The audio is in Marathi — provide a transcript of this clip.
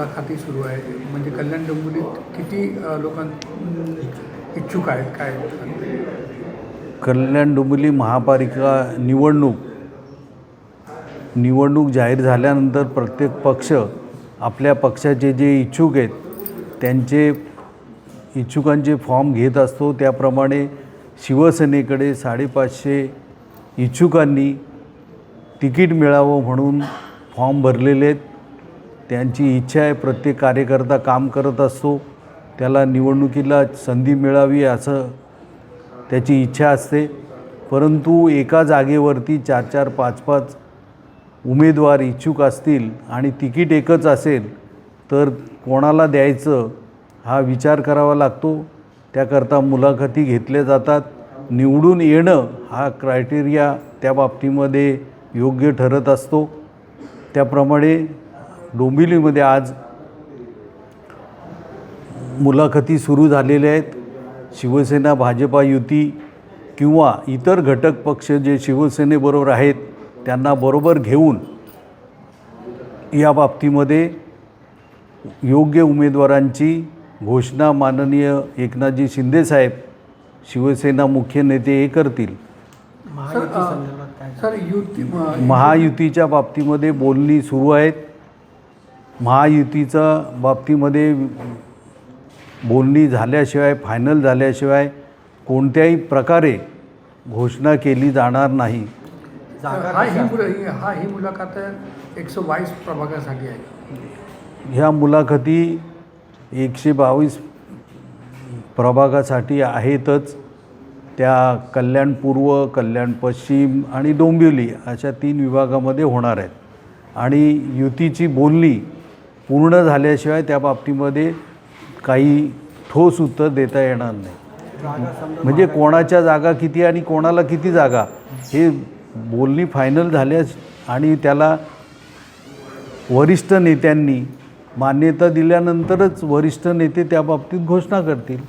मुलाखती सुरू आहे, म्हणजे कल्याण डोंबिवलीत किती इच्छुक आहेत काय? कल्याण डोंबिवली महापालिका निवडणूक जाहीर झाल्यानंतर प्रत्येक पक्ष आपल्या पक्षाचे जे इच्छुक आहेत त्यांचे इच्छुकांचे फॉर्म घेत असतो. त्याप्रमाणे शिवसेनेकडे 550 इच्छुकांनी तिकीट मिळावं म्हणून फॉर्म भरलेले आहेत. त्यांची इच्छा आहे, प्रत्येक कार्यकर्ता काम करत असतो, त्याला निवडणुकीला संधी मिळावी असं त्याची इच्छा असते. परंतु एका जागेवरती 4-4, 5-5 उमेदवार इच्छुक असतील आणि तिकीट एकच असेल तर कोणाला द्यायचं हा विचार करावा लागतो. त्याकरता मुलाखती घेतल्या जातात. निवडून येणं हा क्रायटेरिया त्या बाबतीमध्ये योग्य ठरत असतो. त्याप्रमाणे डोंबिवलीमध्ये आज मुलाखती सुरू झालेल्या आहेत. शिवसेना भाजपा युती किंवा इतर घटक पक्ष जे शिवसेनेबरोबर आहेत त्यांना बरोबर घेऊन या बाबतीमध्ये योग्य उमेदवारांची घोषणा माननीय एकनाथजी शिंदेसाहेब शिवसेना मुख्य नेते हे करतील. महायुतीच्या बाबतीमध्ये बोलणी सुरू आहेत. महायुतीच्या बाबतीमध्ये बोलणी झाल्याशिवाय, फायनल झाल्याशिवाय कोणत्याही प्रकारे घोषणा केली जाणार नाही. ही मुलाखत 122 प्रभागासाठी आहे. ह्या मुलाखती 122 प्रभागासाठी आहेतच. त्या कल्याण पूर्व, कल्याण पश्चिम आणि डोंबिवली अशा 3 विभागामध्ये होणार आहेत. आणि युतीची बोलणी पूर्ण झाल्याशिवाय त्या बाबतीमध्ये काही ठोस उत्तर देता येणार नाही. म्हणजे कोणाच्या जागा किती आणि कोणाला किती जागा हे बोलणी फायनल झाल्यास आणि त्याला वरिष्ठ नेत्यांनी मान्यता दिल्यानंतरच वरिष्ठ नेते त्या बाबतीत घोषणा करतील.